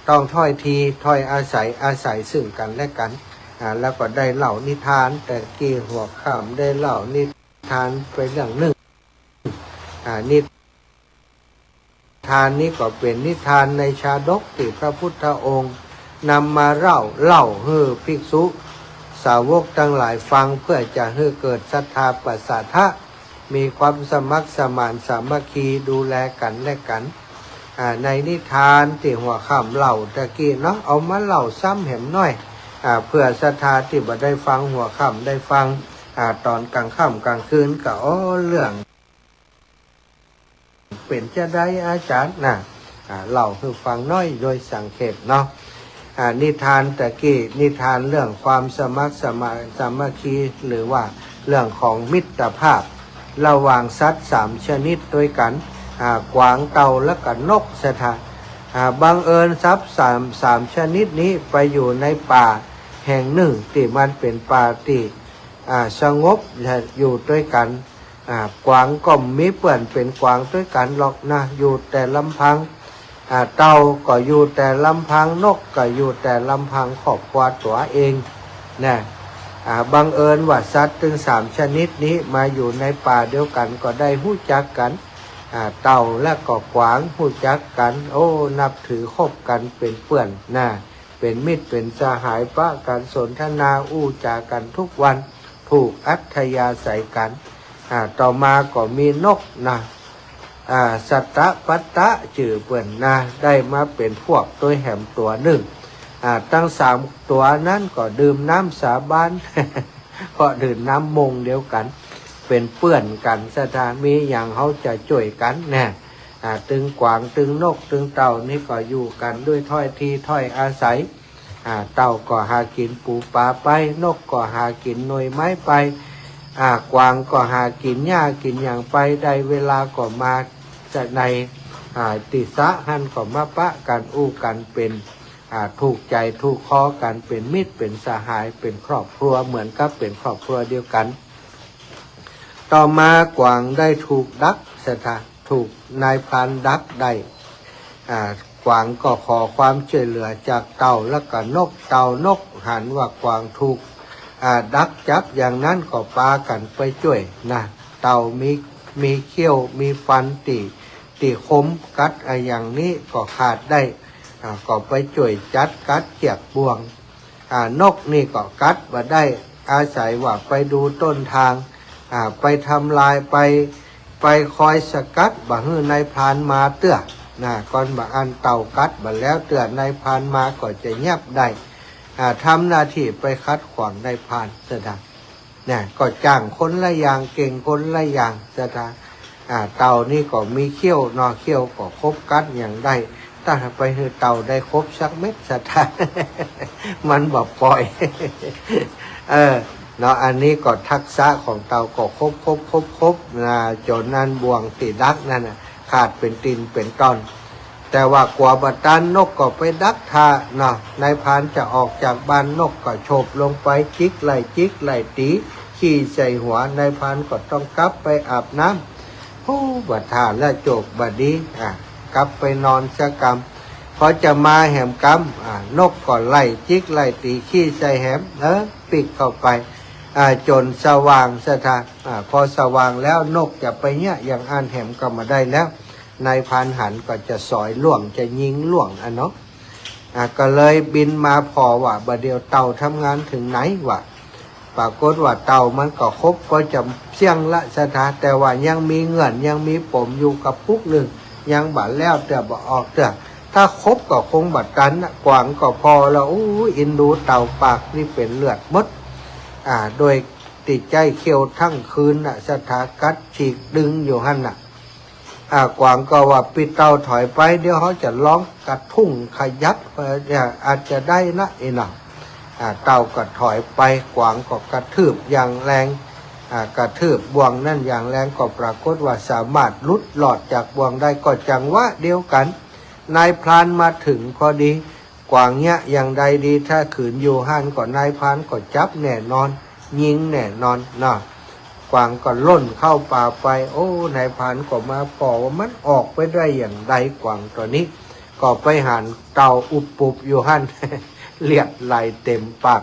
ต้องถ้อยทีถ้อยอาศัยซึ่งกันและกันแล้วก็ได้เล่านิทานแต่กี้หัวค่ำได้เล่านิทานไปเรื่องหนึ่งนิทานนี้ก็เป็นนิทานในชาดกที่พระพุทธองค์นำมาเล่าให้ภิกษุสาวกทั้งหลายฟังเพื่อจะให้เกิดศรัทธาปัสสทะมีความสมัครสมานสามัคคีดูแลกันและกันในนิทานที่หัวค่ำเล่าตะกี้เนาะเอามาเล่าซ้ำแหมน้อยเพื่อศรัทธาที่บ่ได้ฟังหัวค่ำได้ฟังตอนกลางค่ำกลางคืนก็เรื่องเป็นจะได้อาจารย์เล่าให้ฟังน้อยโดยสังเขปเนาะนิทานตะกี้นิทานเรื่องความสมัครสามัคคีหรือว่าเรื่องของมิตรภาพระหว่างสัตว์3 ชนิดด้วยกันกวางเต่าและก็นกสถาบังเอิญทรัพย์สามชนิดนี้ไปอยู่ในป่าแห่งหนึ่งที่มันเป็นป่าที่สงบอยู่ด้วยกันกวางก็มีเปื่อนเป็นกวางด้วยกันหรอกนะอยู่แต่ลำพังเต่าก็อยู่แต่ลำพังนกก็อยู่แต่ลำพังครอบครัวตัวเองนะบังเอิญว่าสัตว์ถึง3 ชนิดนี้มาอยู่ในป่าเดียวกันก็ได้รู้จักกันเต่าและก็กวางรู้จักกันนับถือคบกันเป็นเพื่อนเป็นมิตรเป็นสหายปะกันสนทนาอู้จากันทุกวันถูกอัธยาศัยกันต่อมาก็มีนกสัตตปัตตะจื่อเปื่อนได้มาเป็นพวกตัวแหมตัวหนึ่งตั้ง3 ตัวนั้นก็ดื่มน้ำสาบาน ก็ดื่มน้ำมงเดียวกันเป็นเปื่อนกันสถามีอย่างเขาจะช่วยกันตึงกวางตึงนกตึงเต่านี่ก็อยู่กันด้วยถ้อยทีถ้อยอาศัยเต่าก็หากินปูปลาไปนกก็หากินหน่วยไม้ไปกวางก็หากินหญ้ากินอย่างไปได้เวลาก็มาจะในติสะหันก็มาปะกันอู้กันเป็นถูกใจถูกคอกันเป็นมิตรเป็นสหายเป็นครอบครัวเหมือนกับเป็นครอบครัวเดียวกันต่อมากวางได้ถูกดักถูกนายพรานดักได้กวางก็ขอความช่วยเหลือจากเต่าและก็นกเต่านกหันว่ากวางถูกดักจับอย่างนั้นก็ปากันไปช่วยเต่ามีเขี้ยวมีฟันตีคมกัดอย่างนี้ก็ขาดได้ก็ไปช่วยจัดกัดเกียกบ่วงนกนี่ก็กัดมาได้อาศัยว่าไปดูต้นทางไปทำลายไปคอยสกัดบ่ฮื้อนายพรานมาเตื้อก่อนบ่อันเต่ากัดบ่แล้วเตื้อนายพรานมาก็จะเงียบได้ทำหน้าที่ไปคัดขวางนายพรานสถานก็จ้างคนละอย่างเก่งคนละอย่างสถานเต่านี่ก็มีเขี้ยวเขี้ยวก็ครบกัดอย่างได้ถ้าไปให้เต่าได้ครบสักเม็ดสถาน มันบ่ปล่อย อันนี้ก็ทักษะของเต่าก็ครบจนนั้นบ่วงติดักนั่นขาดเป็นตินเป็นต้นแต่ว่ากว่าบัดนั้นนกก็ไปดักท่านายพรานจะออกจากบ้านนกก็โฉบลงไปจิกไล่ตีขี้ใส่หัวนายพรานก็ต้องกลับไปอาบน้ำบัดท่าและโจกบัดดีกลับไปนอนสักกรรมพอจะมาแหมกรรมนกก็ไล่จิกไล่ตีขี้ใส่แหมปิดเข้าไปจนสว่างพอสว่างแล้วนกจะไปอย่างอ่านแหมก็มาได้แล้วนายพรานหันก็จะสอยล่วงจะยิงล่วงเนาะก็เลยบินมาพอว่าบัดเดียวเต่าทำงานถึงไหนวะปรากฏว่าเต่ามันก็ครบก็จะเสี่ยงละแต่ว่ายังมีเงื่อนยังมีปมอยู่กับปุกหนึ่งยังบัดแล้วแต่บ่ออกถ้าครบก็คงบัดกันกวางก็พอแล้วอินดูเต่าปากนี่เป็นเลือดมดโดยติดใจเคี้ยวทั้งคืนกัดฉีกดึงอยู่หั่นกวางก็ว่าปิดเต่าถอยไปเดี๋ยวเขาจะร้องกระทุ่งขยับอาจจะได้นะเต่าก็ถอยไปกวางก็กระทืบอย่างแรงกระทืบบ่วงนั่นอย่างแรงก็ปรากฏว่าสามารถหลุดหลอดจากบ่วงได้ก็จังว่าเดียวกันนายพรานมาถึงพอดีกวางอย่างใดดีถ้าขืนอยู่หันก็นายพรานก็จับแน่นอนยิงแน่นอนกวางก็ล่นเข้าป่าไปนายพรานก็มาบอกว่ามันออกไปได้อย่างไรกวางตัวนี้ ก็ไปหันเต่าอุบปุบอยู่หั่น เลือดไหลเต็มปาก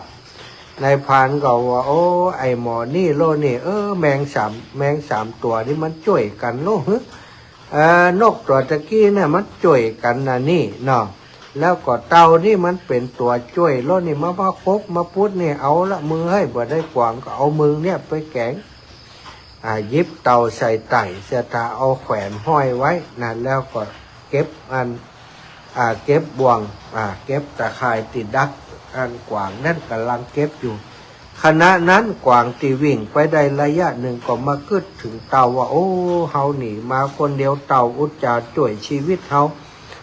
นายพรานก็ว่าโอ้ไอหมอนี่โลนี่แมงสามตัวนี่มันช่วยกันโลฮึนกตัวตะกี้เนี่ยมันช่วยกันนะนี่เนาะแล้วก็เต่านี่มันเป็นตัวช่วยโลนี่มาคบมาพุดนี่เอาละมือให้บ่ได้กวางก็เอามือเนี่ยไปแกงยิบเต่าใส่ไต่เสตาเอาแขวนห้อยไว้นะแล้วก็เก็บเก็บบ่วงเก็บตะข่ายติดดักกวางนั่นกำลังเก็บอยู่ขณะนั้นกวางตีวิ่งไปได้ระยะหนึ่งก็มากึดถึงเต่าว่าโอ้เฮาหนีมาคนเดียวเต่าอุจจาช่วยชีวิตเ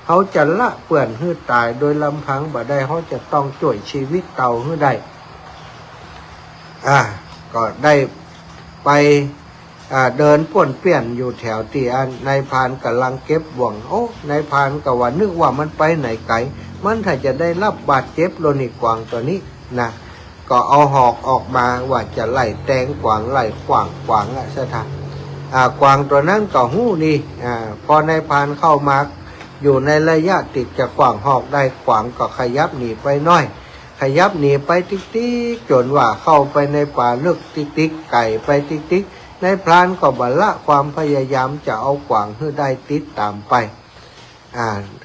ขาจะละเปื่อนหื้อตายโดยลำพังบ่ได้เขาจะต้องช่วยชีวิตเต่าหื้อได้ก็ได้ไปเดินป้วนเปี้ยนอยู่แถวที่นายพรานกำลังเก็บบ่วงโอ้นายพรานก็ว่านึกว่ามันไปไหนไกลมันถ้าจะได้รับบาดเจ็บโลนี่กวางตัวนี้นะก็เอาหอกออกมาว่าจะไล่แตงกวางไล่ขวางสถานกวางตัวนั้นก็หู้นี่พอนายพรานเข้ามาอยู่ในระยะติดจะขวางหอกได้ขวางก็ขยับหนีไปน้อยขยับหนีไปติ๊กจนว่าเข้าไปในป่าลึกติ๊กไก่ไปติ๊กนายพรานก็บรรละความพยายามจะเอากวางให้ได้ติดตามไป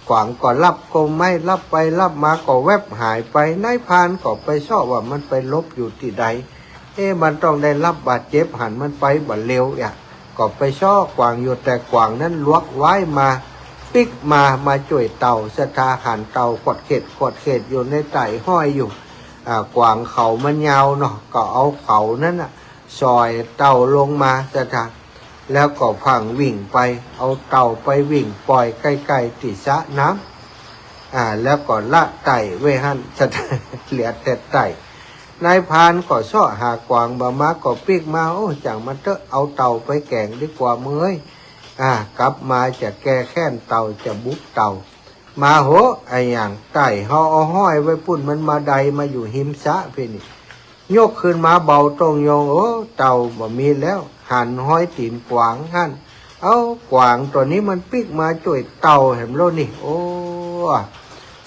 กวางก็รับก็ไม่รับไปรับมาก็แวบหายไปนายพรานก็ไปชอบว่ามันไปลบอยู่ที่ใดมันต้องได้รับบาดเจ็บหันมันไปบ่เร็วก็ไปชอบกวางอยู่แต่กวางนั้นลวกไว้มาปิกมาจ่วยเต่าสถาหันเต่าขดเข็ดอยู่ในไต่ห้อยอยู่กวางเขามันยาวเนาะก็เอาเขานั้นซอยเต่าลงมาสถาแล้วก็พังวิ่งไปเอาเต่าไปวิ่งปล่อยใกล้ๆติสะน้ำแล้วก็ละไต่เวหันสถาเหลือแต่ไต่นายพรานก็ซ้อหากวางบามาก็ปิกมาโอ้จังมันเตอะเอาเต่าไปแกงดีกว่าเมื่อยกลับมาจะแก้แค้นเต่าจะบุกเต่ามาโหไออย่างไต่เขาเอาห้อยไว้ปุ่นมันมาใดมาอยู่หิมสะเพื่นี่ยกขึ้นมาเบาตรงโยงโอ้เต่าบ่มีแล้วหันห้อยตีนกวางหันเอากวางตัวนี้มันปิกมาจ่วยเต่าเห็นโลนี่โอ้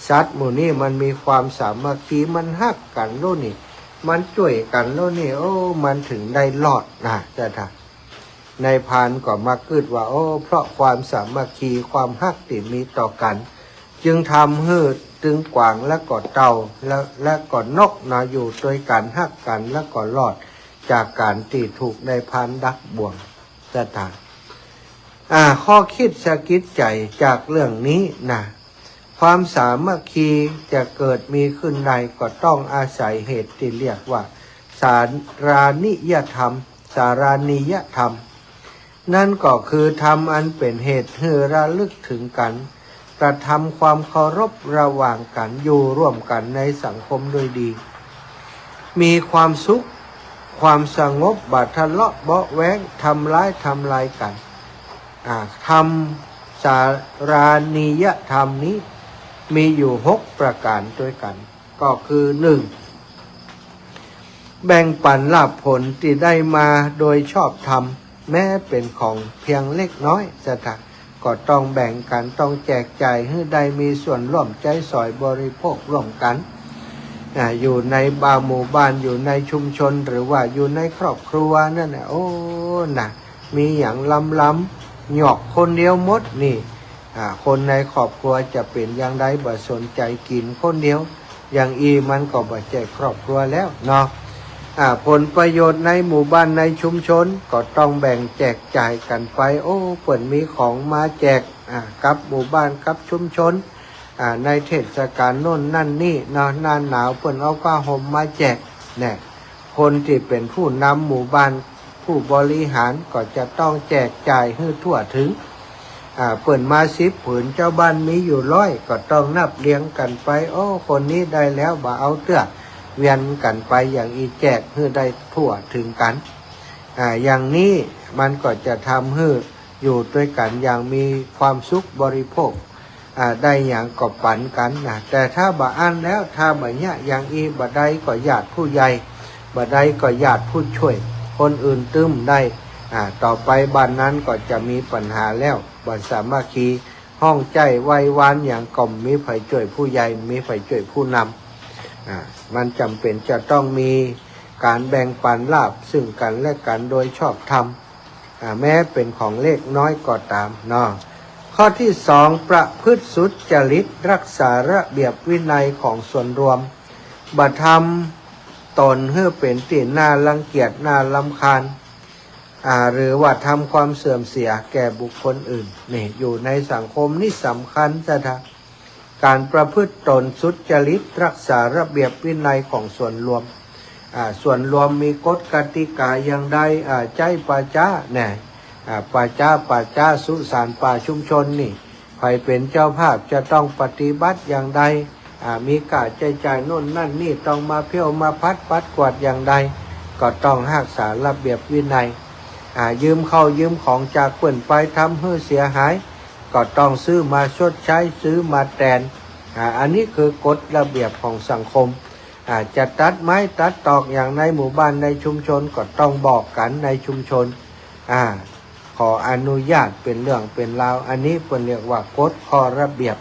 สัตว์หมู่นี้มันมีความสามัคคีมันฮักกันโลนี่มันจ่วยกันโลนี่โอ้มันถึงได้รอดจะถ่านายพรานก็มากึดว่าโอ้เพราะความสามัคคีความฮักที่มีต่อกันจึงทำให้ตึงกวางและก็เต่าและก็นกอยู่โดยการฮักกันและก็รอดจากการตีถูกนายพรานดักบ่วงจะถ่านข้อคิดสะกิดใจจากเรื่องนี้ความสามัคคีจะเกิดมีขึ้นใดก็ต้องอาศัยเหตุที่เรียกว่าสารานิยธรรมสารานิยธรรมนั่นก็คือธรรมอันเป็นเหตุให้ระลึกถึงกันกระทำความเคารพระหว่างกันอยู่ร่วมกันในสังคมโดยดีมีความสุขความสงบบัดทะเลาะเบาะแว้งทำร้ายกันธรรมสารานิยธรรมนี้มีอยู่6ประการด้วยกันก็คือ1แบ่งปันลาภผลที่ได้มาโดยชอบธรรมแม้เป็นของเพียงเล็กน้อยก็ต้องแบ่งกันต้องแจกจ่ายให้ได้มีส่วนร่วมใจสอยบริโภคร่วมกันอยู่ในหมู่บ้านอยู่ในชุมชนหรือว่าอยู่ในครอบครัวนั่นโอ้มีอย่างล้ำหยอกคนเดียวมดนี่คนในครอบครัวจะเป็นอย่างไรบ่สนใจกินคนเดียวอย่างมันก็บ่แจกครอบครัวแล้วเนาะผลประโยชน์ในหมู่บ้านในชุมชนก็ต้องแบ่งแจกจ่ายกันไปโอ้เปิ่นมีของมาแจกกับหมู่บ้านกับชุมชนในเทศกาลโน่นนั่นนี่หน้าหนาวเปิ่นเอาผ้าห่มมาแจกคนที่เป็นผู้นำหมู่บ้านผู้บริหารก็จะต้องแจกจ่ายให้ทั่วถึงเปิ่นมา10 ผืนเจ้าบ้านมีอยู่100ก็ต้องนับเลี้ยงกันไปโอ้คนนี้ได้แล้วบ่เอาเตื้อเวียนกันไปอย่างแจกให้ได้ทั่วถึงกันอย่างนี้มันก็จะทำให้อยู่ด้วยกันอย่างมีความสุขบริโภคได้อย่างก็ปันกันแต่ถ้าบ่อันแล้วถ้าบ่เนี่ยอย่างบ่ได้ก็ญาติผู้ใหญ่บ่ได้ก็ญาติผู้ช่วยคนอื่นตึมได้ต่อไปบ้านนั้นก็จะมีปัญหาแล้วบ่สามัคคี ห้องใจไววานอย่างกล่อมมีไผช่วยผู้ใหญ่มีไผช่วยผู้นำมันจำเป็นจะต้องมีการแบ่งปันลาภซึ่งกันและกันโดยชอบธรรมแม้เป็นของเล็กน้อยก็ตามเนาะข้อที่สองประพฤติสุจริตรักษาระเบียบวินัยของส่วนรวมบ่ทำตนให้เป็นที่น่ารังเกียจน่ารำคาญหรือว่าทำความเสื่อมเสียแก่บุคคลอื่นนี่อยู่ในสังคมนี่สำคัญจ้ะการประพฤติตนสุจริตรักษาระเบียบวินัยของส่วนรวมส่วนรวมมีกฎกติกาอย่างใดใจป่าจ้าเนี่ยป่าจ้าสุสานป่าชุมชนนี่ใครเป็นเจ้าภาพจะต้องปฏิบัติอย่างใดมีการใจจ่ายโน่นนั่นนี่ต้องมาเพี้ยวมาพัดปัดกวาดอย่างใดก็ต้องรักษาระเบียบวินัยยืมเข้ายืมของจากเปิ่นไปทำให้เสียหายก็ต้องซื้อมาชดใช้ซื้อมาแทนอันนี้คือกฎระเบียบของสังคมจะตัดไม้ตัดตอกอย่างในหมู่บ้านในชุมชนก็ต้องบอกกันในชุมชนขออนุญาตเป็นเรื่องเป็นราวอันนี้เป็นเรียกว่ากฎข้อระเบียบ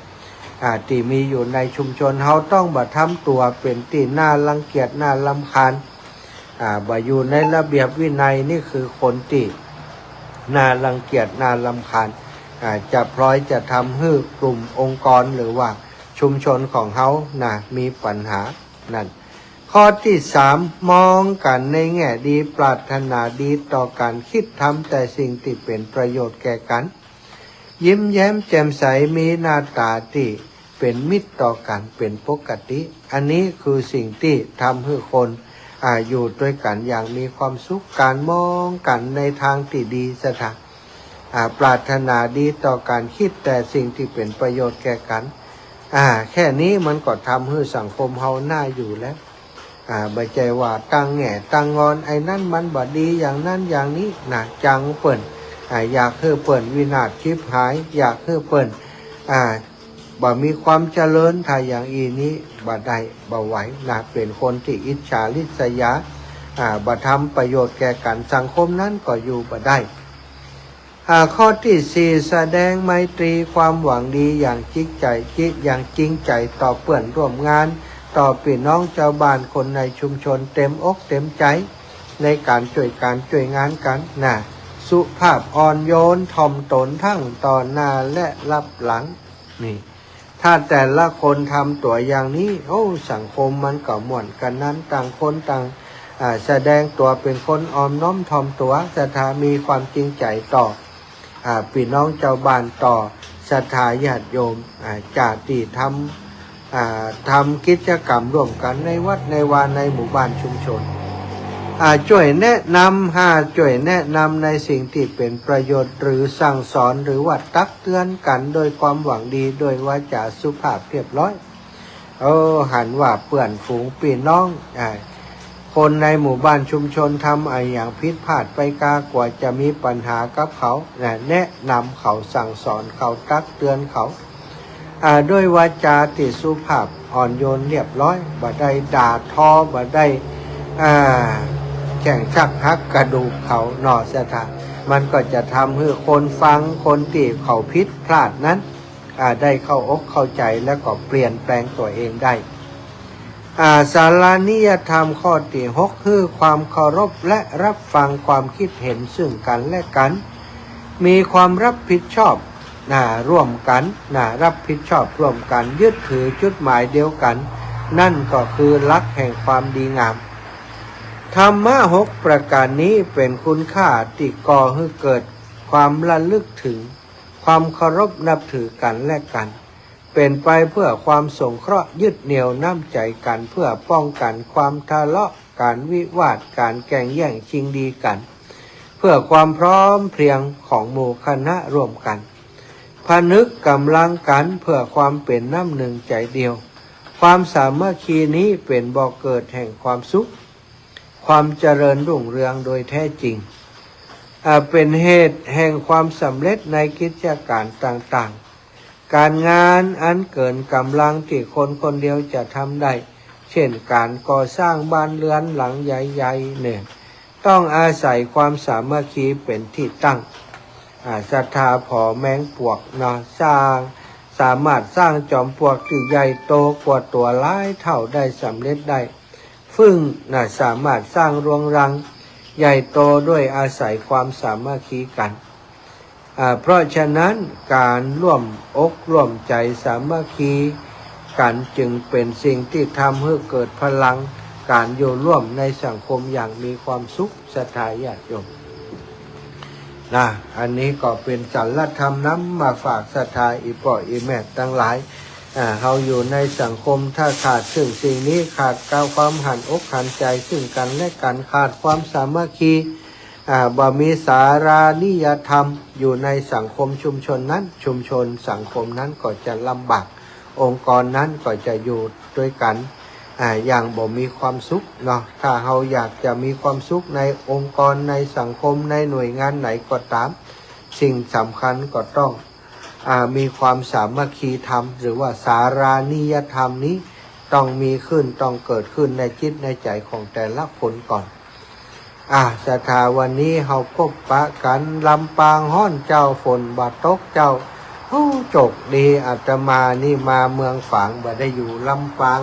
ที่มีอยู่ในชุมชนเขาต้องบ่ทำตัวเป็นที่น่ารังเกียจน่ารำคาญบ่อยู่ในระเบียบวินัยนี่คือคนที่น่ารังเกียจน่ารำคาญจะพลอยจะทำให้กลุ่มองค์กรหรือว่าชุมชนของเขามีปัญหานั่นข้อที่สามมองกันในแง่ดีปรารถนาดีต่อการคิดทำแต่สิ่งที่เป็นประโยชน์แก่กันยิ้มแย้มแจ่มใสมีหน้าตาที่เป็นมิตรต่อกันเป็นปกติอันนี้คือสิ่งที่ทำให้คนอยู่ด้วยกันอย่างมีความสุขการมองกันในทางที่ดีสถานปรารถนาดีต่อการคิดแต่สิ่งที่เป็นประโยชน์แก่กันแค่นี้มันก็ทำให้สังคมเฮาหน้าอยู่แล้วบ่ใจว่าตั้งแง่ตั้งงอนไอ้นั่นมันบ่ดีอย่างนั้นอย่างนี้จังเปิ่นอยากให้เปิ่นวินาศชิบหายอยากให้เปิ่นบ่มีความเจริญถ้าอย่างอีนี้บ่ได้บ่ไหวเป็นคนที่อิจฉาริษยาบ่ทำประโยชน์แก่กันสังคมนั้นก็อยู่บ่ได้ข้อที่สี่แสดงไมตรีความหวังดีอย่างจริงใจต่อเพื่อนร่วมงานต่อพี่น้องชาวบ้านคนในชุมชนเต็มอกเต็มใจในการช่วยงานกันสุภาพอ่อนโยนถ่อมตนทั้งต่อหน้าและรับหลังนี่ถ้าแต่ละคนทำตัวอย่างนี้สังคมมันก็ม่วนกันนั้นต่างคนต่างแสดงตัวเป็นคนอ่อนน้อมถ่อมตัวศรัทธามีความจริงใจต่อพี่น้องชาวบ้านต่อศรัทธาญาติโยมจากที่ทำกิจกรรมร่วมกันในวัดในวาในหมู่บ้านชุมชนช่วยแนะนำช่วยแนะนำในสิ่งที่เป็นประโยชน์หรือสั่งสอนหรือว่าตักเตือนกันโดยความหวังดีโดยวาจาสุภาพเรียบร้อยหันว่าเปื่อนฝูงพี่น้องคนในหมู่บ้านชุมชนทำอะไรอย่างผิดพลาดไปกว่าจะมีปัญหากับเขาแนะนำเขาสั่งสอนเขาตักเตือนเขาด้วยวาจาที่สุภาพอ่อนโยนเรียบร้อยบ่ได้ด่าทอบ่ได้แข่งชักหักกระดูกเขาหนอสถานมันก็จะทำให้คนฟังคนที่เขาผิดพลาดนั้นได้เข้าอกเข้าใจแล้วก็เปลี่ยนแปลงตัวเองได้ศาลานิยธรรมข้อที่6คือความเคารพและรับฟังความคิดเห็นซึ่งกันและกันมีความรับผิดชอบร่วมกันรับผิดชอบร่วมกันยึดถือจุดหมายเดียวกันนั่นก็คือหลักแห่งความดีงามธรรมะ6ประการนี้เป็นคุณค่าที่ก่อให้เกิดความระลึกถึงความเคารพนับถือกันและกันเป็นไปเพื่อความสงเคราะห์ยึดเหนี่ยวน้ำใจกันเพื่อป้องกันความทะเลาะการวิวาทการแข่งแย่งชิงดีกันเพื่อความพร้อมเพรียงของหมู่คณะร่วมกันพนึกกำลังกันเพื่อความเป็นน้ำหนึ่งใจเดียวความสามัคคีนี้เป็นบ่อเกิดแห่งความสุขความเจริญรุ่งเรืองโดยแท้จริงเป็นเหตุแห่งความสำเร็จในกิจการต่างๆการงานอันเกินกำลังที่คนคนเดียวจะทำได้เช่นการก่อสร้างบ้านเรือนหลังใหญ่ๆต้องอาศัยความสามัคคีเป็นที่ตั้ง ศรัทธาผอแมงปวกเนาะสร้างสามารถสร้างจอมปลวกที่ใหญ่โตกว่าตัวหลายเท่าได้สำเร็จได้ฟึ่งสามารถสร้างรวงรังใหญ่โตด้วยอาศัยความสามัคคีกันเพราะฉะนั้นการร่วมอกร่วมใจสามัคคีกันจึงเป็นสิ่งที่ทำให้เกิดพลังการอยู่ร่วมในสังคมอย่างมีความสุขศรัทธาญาติโยมอันนี้ก็เป็นจริยธรรมนำมาฝากศรัทธาอีป่ออีแม่ทั้งหลายเราอยู่ในสังคมถ้าขาดซึ่งสิ่งนี้ขาดความหันอกหันใจซึ่งกันและกันขาดความสามัคคีบ่มีสารานิยธรรมอยู่ในสังคมชุมชนนั้นชุมชนสังคมนั้นก็จะลำบากองค์กรนั้นก็จะอยู่ด้วยกันอย่างบ่มีความสุขเนาะถ้าเราอยากจะมีความสุขในองค์กรในสังคมในหน่วยงานไหนก็ตามสิ่งสำคัญก็ต้องมีความสามัคคีธรรมหรือว่าสารานิยธรรมนี้ต้องมีขึ้นต้องเกิดขึ้นในจิตในใจของแต่ละคนก่อนศรัทธาวันนี้เราพบปะกันลำปางฮ้อนเจ้าฝนบาตกเจ้าโจกดีอาตมานี่มาเมืองฝางบ่ได้อยู่ลำปาง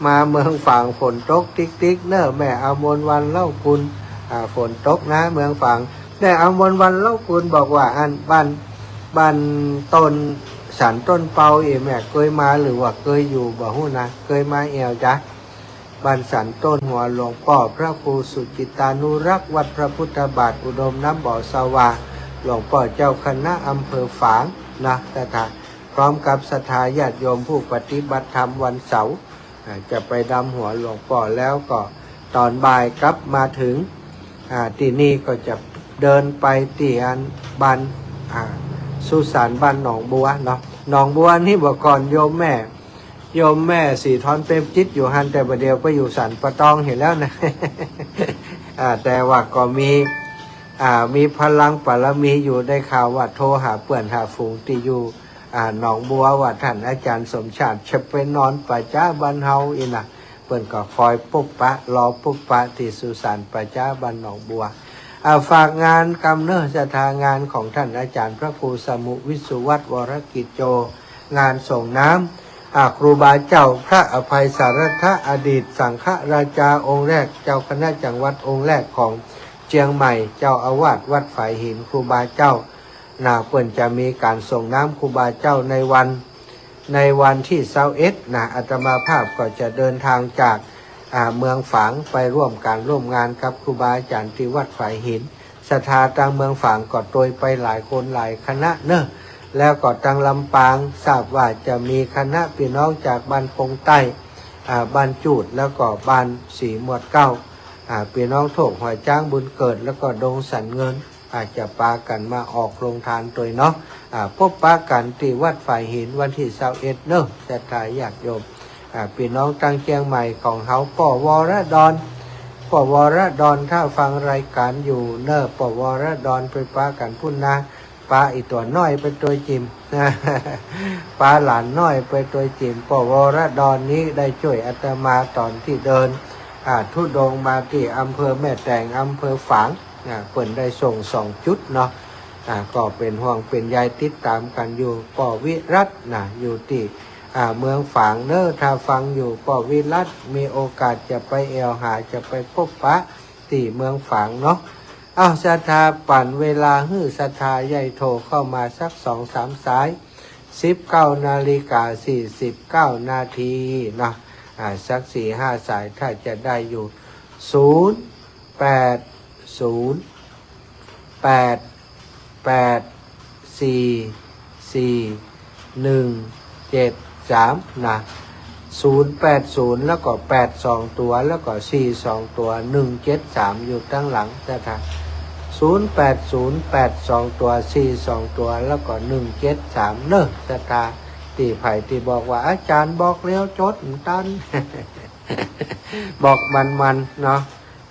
มาเมืองฝางฝนตกติ๊กๆเนอะแม่อมรวันเล่าคุณฝนตกนะเมืองฝางแม่อมรวันเล่าคุณบอกว่าอันบ้านต้นสันต้นเปาแม่เคยมาหรือว่าเคยอยู่บ่ฮู้นะเคยมาแอวจ้ะบ้านสันต้นหัวหลวงพ่อพระครูสุจิตานุรักษ์วัดพระพุทธบาทอุดมน้ำบ่อสวาหลวงพ่อเจ้าคณะอำเภอฝางนะแต่ถ้าพร้อมกับศรัทธาญาติโยมผู้ปฏิบัติธรรมวันเสาร์จะไปดำหัวหลวงพ่อแล้วก็ตอนบ่ายกลับมาถึงที่นี่ก็จะเดินไปที่บ้านสุสานบ้านหนองบัวเนาะหนองบัวนี่บอกก่อนโยมแม่สีทอนเต็มจิตอยู่หันแต่ประเดี๋ยวไปอยู่สันปะตองเห็นแล้วนะ แต่ว่าก็มีพลังปรมีอยู่ได้ข่าวว่าโทรหาเปื่อนหาฝูงที่อยู่หนองบัวว่าท่านอาจารย์สมชาติจะไปนอนป่าจ้าบ้านเฮาอีนะเปื่อนก็คอยปุ๊บปะรอปุ๊บปะที่สุสานป่าจ้าบ้านหนองบัวฝากงานกำเนิดศรัทธางานของท่านอาจารย์พระครูสมุวิสุวัตรวรกิจโจงานส่งน้ำครูบาเจ้าพระอภัยสารทะอดีตสังฆราชาองค์แรกเจ้าคณะจังหวัดองค์แรกของเชียงใหม่เจ้าอาวาสวัดฝายหินครูบาเจ้าเปิ่นจะมีการส่งน้ำครูบาเจ้าในวันที่21อาตมาภาพก็จะเดินทางจากเมืองฝางไปร่วมงานกับครูบาอาจารย์ที่วัดฝายหินศรัทธาทางเมืองฝางก็โดยไปหลายคนหลายคณะเนอะแล้วก็ทางลำปางทราบว่าจะมีคณะพี่น้องจากบ้านปงใต้บ้านจูดแล้วก็บ้านสีหมวดเก้าพี่น้องโถกหอยจ้างบุญเกิดแล้วก็ดงสันเงินอาจจะปากันมาออกโรงทานตัวเนาะพบปากันที่วัดฝายหินวันที่21เนอะศรัทธาญาติโยมพี่น้องตั้งเชียงใหม่ของเขาป่อวรดอนถ้าฟังรายการอยู่เนอะป่อวรดอนไปปากันพุ่นนะปลาอีตัวน้อยไปตัวจิม ปลาหลานน้อยไปตัวจิมป่อวรดอนนี้ได้ช่วยอาตมาตอนที่เดินทุดงมาที่อำเภอแม่แตงอำเภอฝางเปิ่นได้ส่ง2 จุดเนาะก็เป็นห่วงเป็นใยติดตามกันอยู่ป่อวิรัตอยู่ที่เมืองฝางเนอะถ้าฟังอยู่ป่อวิรัตมีโอกาสจะไปแอวหาจะไปพบปะที่เมืองฝางเนาะศรัทธาปั่นเวลาฮื้อศรัทธาใหญ่โทรเข้ามาสัก2-3 สาย19:49 นาทีเนาะสัก4-5 สายถ้าจะได้อยู่0808444173080แล้วก็82ตัวแล้วก็42ตัว173อยู่ตั้งหลังนะครับ080822ตัว42ตัวแล้วก็173เนอะสตาตีไผ่ที่บอกว่าอาจารย์บอกแล้วจดตัน บอกมันเนาะ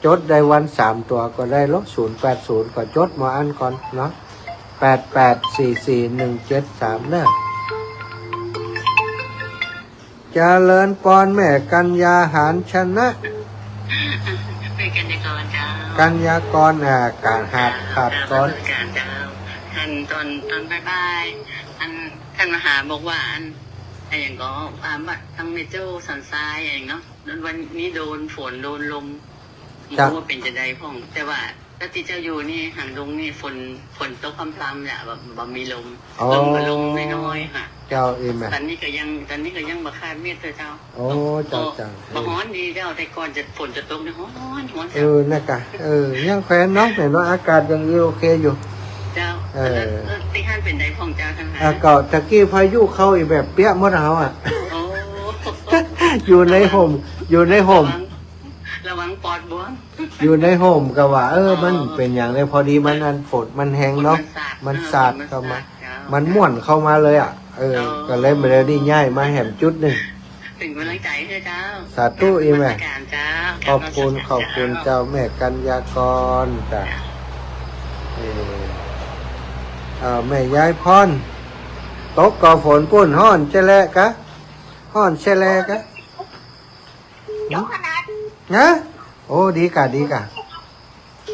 จดได้วัน3ตัวก็ได้ลบ080ก็จดมาอันก่อนเนาะ88444173เนอะ เจริญปอนแม่กัญญาหารชนะ เป็นกันยากรเจ้า กัญญากรการขาดก้อน การเจ้าท่านตอนบ่ายๆท่านมหาบอกว่าไอ้อย่างก็บัดทั้งเมเจอร์สันทรายอย่างเนาะวันนี้โดนฝนโดนลมไม่รู้ว่าเป็นจะใดพ่องแต่ว่าถ้าที่เจ้าอยู่นี่หันลงนี่ฝนตกพรำๆเนี่ยแบบมีลมก็ลมน้อยๆค่ะ เจ้าอีแม่ ตอนนี้ก็ยังบ่คาดเม็ดเลยเจ้า โอ้เจ้า บ่ฮ้อนดีเจ้าแต่ก่อนจะฝนจะตกเนี่ยฮ้อน นะกะยังแควนเนาะแต่ว่าอากาศยังโอเคอยู่ เจ้าที่ท่านเป็นใดพ่องเจ้าทั้งหลาย ก็ตะกี้พายุเข้าอีกแบบเปี้ยหมดเอาอ่ะ โอ้ อยู่ในห่ม ระวังปอดบวม อยู่ในห่มก็ว่า มันเป็นอย่างไรพอดีมันอันฝนมันแห้งเนาะมันสาดเข้ามามันม่วนเข้ามาเลยอ่ะก็เลยไม่ได้ดีง่ายมาแหมจุดหนึ่ง เป็นกำลังใจให้เจ้า สาธุอีแม่ เจ้า ขอบคุณเจ้าแม่กัญญากรจ้ะแม่ยายพรตกก่อฝนปุ้นห้อนเชละกะห้อนเชละกะ โจ๊กขนาด นะโอ้ดีกะ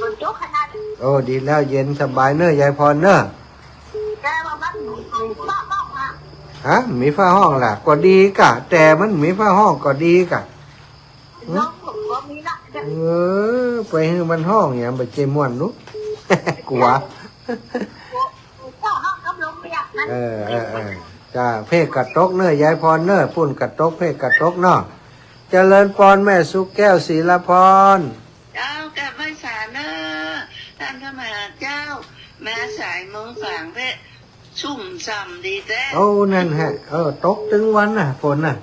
บนโจ๊กขนาด โอ้ดีแล้วเย็นสบายเนอะยายพรเนอะ แต่ว่ามันบ้ามา ฮะมีฝ้าห้องล่ะก็ดีกะ แต่มันมีฝ้าห้องก็ดีกะ น้องผมก็มีละ ไปให้มันห้องอย่างไปเจม่วนนุ๊ก กลัว ก็ห้องกับลมอยากนั้น จ้าเพศกระตกเนอะยายพรเนอะปุ่นกระตกเพศกระตกเนาะเจริญพรแม่สุกแก้วศิลพร เจ้ากับไม่สาเนอท่านพระมหาเจ้าแม่สายเมืองฝางเพชรชุ่มฉ่ำดีแท้ โอ้นั่นฮะตกถึงวันน่ะฝนน่ะ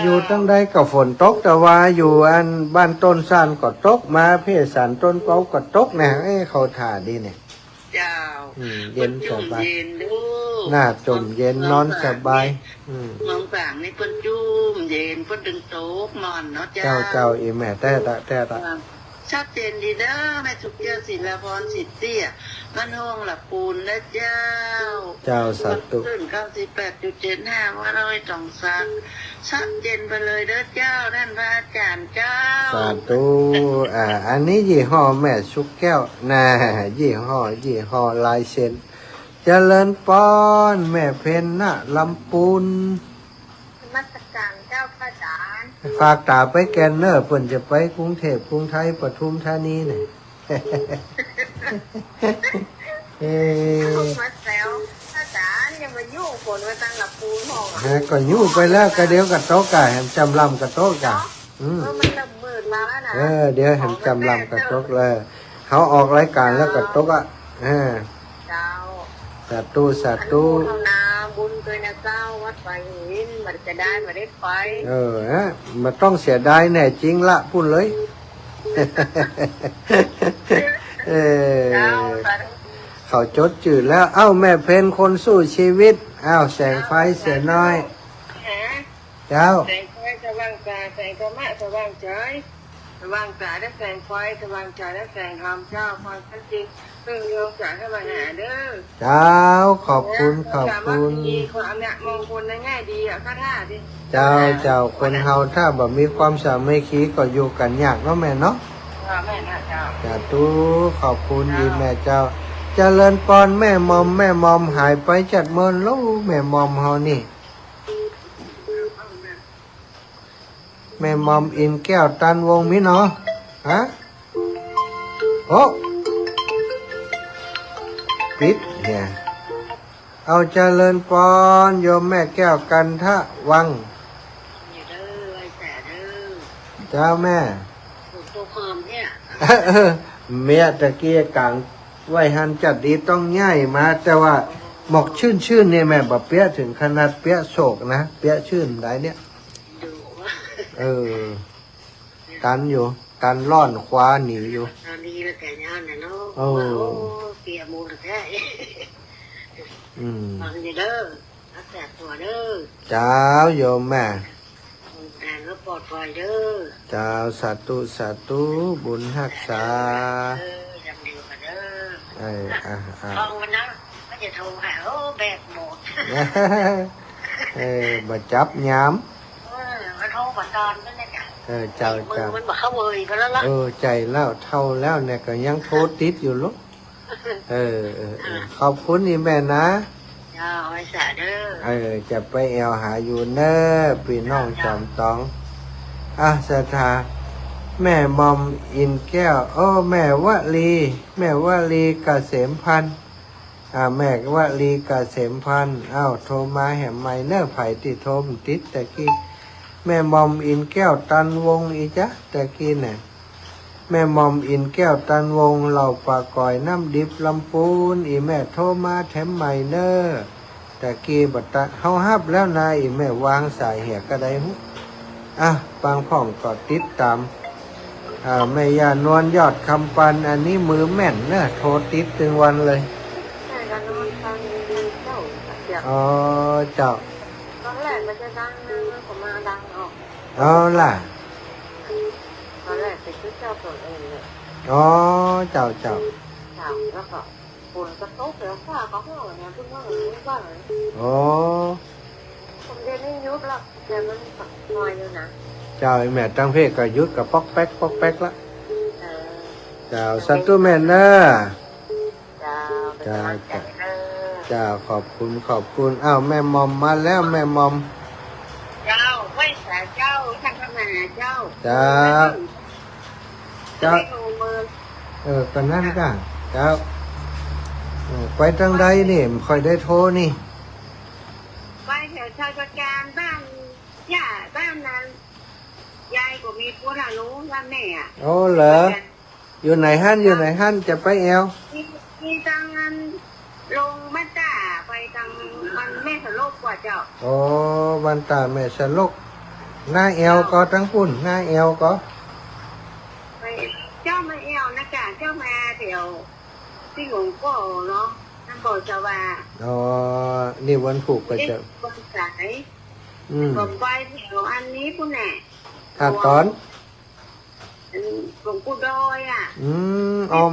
อยู่ตั้งใดก็ฝนตกแต่ว่าอยู่อันบ้านต้นซานก็ตกมาเพศสารต้นเปาก็ตกนะเขาถ่าดีเนี่ย เจ้า เย็นสบาย เย็นดู หน้าจมเย็นนอนสบาย เมืองฝางนี่เพิ่นจุ่มเย็นเพิ่นดึงโต๊ะนอนเนาะเจ้า เจ้าอีแม่แต่ชัดเจนดีเด้อแม่สุกแก้วศิลพรสิทธิ์เตี้ยมันห้องหลับปูนนะเจ้า เจ้าสัตว์ตุ ขึ้น98.75ว่าร้อยสองซักชัดเจนไปเลยเด้อเจ้าท่านพระอาจารย์เจ้า สาธุอันนี้ยี่ห้อแม่สุกแก้วน่ะยี่ห้อลายเซ็นเจริญปอนแม่เพนน่ะลำปูน มาตรการเจ้าพระจารย์ ฝากตาไปแกนเนอร์เพิ่นจะไปกรุงเทพกรุงไทยปทุมธานีเนี่ย มาแซวพระจารย์ยังมายุ่งฝนมาตั้งหลับปูนห้อง ก็ยู่ไปแล้วก็เดี๋ยวกับโต๊ะกะแหมจำลำกับโต๊ะกะมันระเบิดมาแล้วนะ เดี๋ยวแหมจำลำกับโต๊ะเลยเขาออกรายการแล้วกับโต๊ะเจ้าสาธุนาบุญเคยนะเจ้าวัดไฟหินมันจะได้มาได้ไฟมันต้องเสียดายแน่จริงละพูดเลยเขาจดจืดแล้วเอ้าแม่เพนคนสู้ชีวิตเอ้าแสงไฟเสียน้อยเจ้าแสงไฟสว่างตาแสงธรรมะสว่างใจสว่างตาและแสงไฟสว่างใจและแสงธรรมเจ้าความจริงเพิ่งโยมจากให้มาหาเด้อ เจ้าขอบคุณความเนี่ยมองคนในแง่ดีข้าท่าดิเจ้าคนเฮาถ้าแบบมีความสามัคคีก็อยู่กันยากเนาะแม่เนาะแม่นะเจ้าสาธุขอบคุณดีแม่เจ้าเจริญปอนแม่มอมหายไปจัดเมินแล้วแม่มอมเฮานี่แม่มอมอินแก้วตันวงมิเนาะฮะโอ้ปิดเนี่ยเอาเจริญปอนโยมแม่แก้วกันทะวังเจ้าแม่ตัวเพิ่มเนี่ยเมียตะเกียกลางไว้หันจัดดีต้องง่ายมาแต่ว่าหมอกชื่นเนี่ยแม่แบบเปี้ยถึงขนาดเปี้ยโศกนะเปี้ยชื่นได้เนี่ยตันอยู่ตันร่อนคว้าหนีอยู่ตอนนี้แล้วแต่ย่านนะเนาะเปียมูลแท้ฟังเด้อรักษาตัวเด้อเจ้าโยมแม่แต่ก็ปลอดภัยเด้อเจ้าสาธุบุญรักษาจำเดียวกันเด้อทองวันนั้นก็จะโทรหาแบบหมดมาจับย้ำ ขอตอนนั่นแหละจ้ะ เจ้า มือ เจ้า มันบอกเข้าเวยก็แล้วล่ะ ใจแล้วเท่าแล้วเนี่ยก็ยังโทรติดอยู่ลูกขอบคุณนี่แม่นะ เจ้าไว้สาเด้อ จะไปแอวหาอยู่เนอพี่น้องจอมตองศรัทธาแม่มอมอินแก้วแม่วลีเกษมพันธ์แม่วลีเกษมพันธ์โทรมาแหมไม่เนอไผ่ติโทรมติดตะกี้แม่มอมอินแก้วตันวงอีจ๊ะตะกี้เนี่ยแม่มอมอินแก้วตันวงเหล่าปากก่อยน้ำดิบลำปูนอีแม่โทรมาแถมไม่เนอตะกี้บัดตะเฮาฮับแล้วนายอีแม่วางสายเหียกระไดหุบางพ่องก็ติดตามแม่ยานวลยอดคำปันอันนี้มือแม่นเนอะโทรติดถึงวันเลย แม่ก็นอนฟังเจ้าเดี๋ยว เจ้า ตอนแรกมันจะดังนะมันก็มาดังออก ล่ะ ตอนแรกเป็นชื่อเจ้าตัวเองเลย เจ้า แล้วก็ฝนกระทบแล้วฟ้าก็ห้องเนี่ยเพิ่งว่าไม่ว่าเลยผมเรียนไม่ยุบหรอกแต่มันฝักน้อยอยู่นะ เจ้าแม่ตั้งเพศก็ยุดกับป๊อกแป๊กละ เจ้าสัตว์แม่เนอะ เจ้า เจ้าขอบคุณแม่มอมมาแล้วแม่มอม เจ้าไว้สาเจ้าท่านพระมหาเจ้า เจ้าก็นั่นกันเจ้าไปทางใดนี่ไม่ค่อยได้โทรนี่ ไปแถวชายประการบ้านย่าบ้านนั้นยายก็มีผัวละรู้ว่าแม่อ่ะ เหรออยู่ไหนฮั่นจะไปแอว มีทางนั้นลงมาจ่าไปทางมันแม่สลบกว่าเจ้า วันตาแม่สลกหน้าแอวก็ทั้งปุ่นหน้าแอวก็ ไปเจ้ามาเอวนะกะเจ้ามาเดี๋ยวที่หลวงพ่อเนาะนั่นบอกจะว่า นี่วันผูกก็จะ วันสายผมไปแถวอันนี้ปุ่นแหละตอนหลวงปู่ดอยอ่ะออ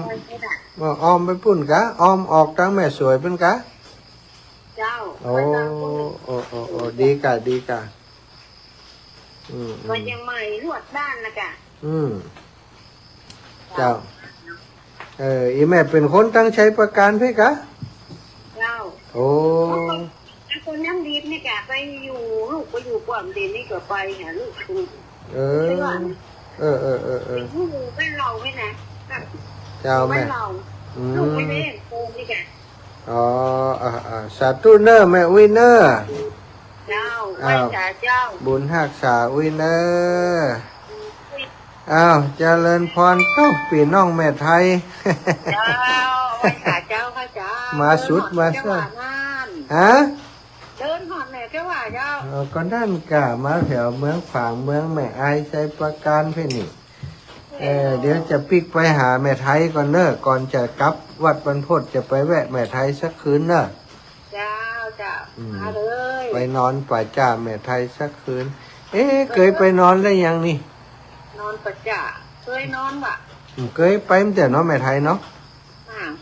มไปปุ่นกะออมออกตั้งแม่สวยเป็นกะ เจ้าดีกะมันยังใหม่ลวดบ้านนะกะเจ้าอีแม่เป็นคนตั้งใช้ประกันเพ่กะเจ้าคนน้ำดีนี่กะไปอยู่ลูกไปอยู่ความดีนี่ก็ไปหาลูกคุณลูกไม่เราไม่นะ เจ้าแม่ลูกไม่ได้โกงนี่กะสาธุเนอร์แม่วินเนอร์เจ้าไว้จ่าเจ้าบุญหักษาวินเนอร์เจริญพรเต้าปีน้องแม่ไทยเจ้าไว้จ่าเจ้าค่ะเจ้ามาสุดมาสุดเดินหอดแม่เจ้าว่าเจ้าก็นั่นกะมาแถวเมืองฝางเมืองแม่ไอใช้ประการเพ่นี่เดี๋ยวจะปิกไปหาแม่ไทยก่อนเนอะก่อนจะกลับวัดบรรพตจะไปแวะแม่ไทยสักคืนเนอะเจ้ามาเลยไปนอนป่าจ่าแม่ไทยสักคืนเคยไปนอนได้ยังนี่นอนป่าจ่าเคยนอนว่ะเคยไปมั้งแต่นอนแม่ไทยเนาะ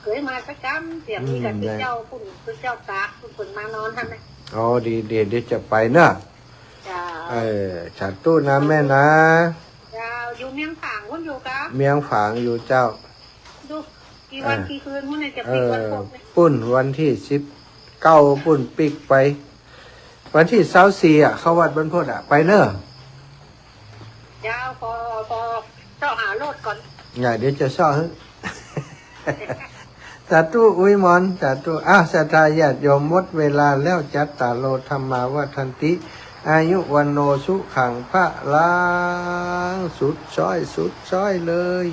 เคยมาสักครั้งเสียมีกับเจ้าคุณเจ้าตากคุณมานอนทำไมดีเดี๋ยวจะไปเนอะฉันตู้นะแม่นะอยู่เมียงฝางคุณอยู่กับเมียงฝางอยู่เจ้าดูกี่วันกี่คืนคุณจะปิกวันพบปุ่นวันที่19ปุ่นปิกไปวันที่24เข้าวัดบรรพตไปเนอะเจ้าพอเจ้าหาโลดก่อนเดี๋ยวจะซ่อสาธุอุยมอนสาธุศรัทธาญาติโยมหมดเวลาแล้วจัตตาโลธรรมาวัฏันติอายุวันโนสุขังพระล้างสุดช้อยเลย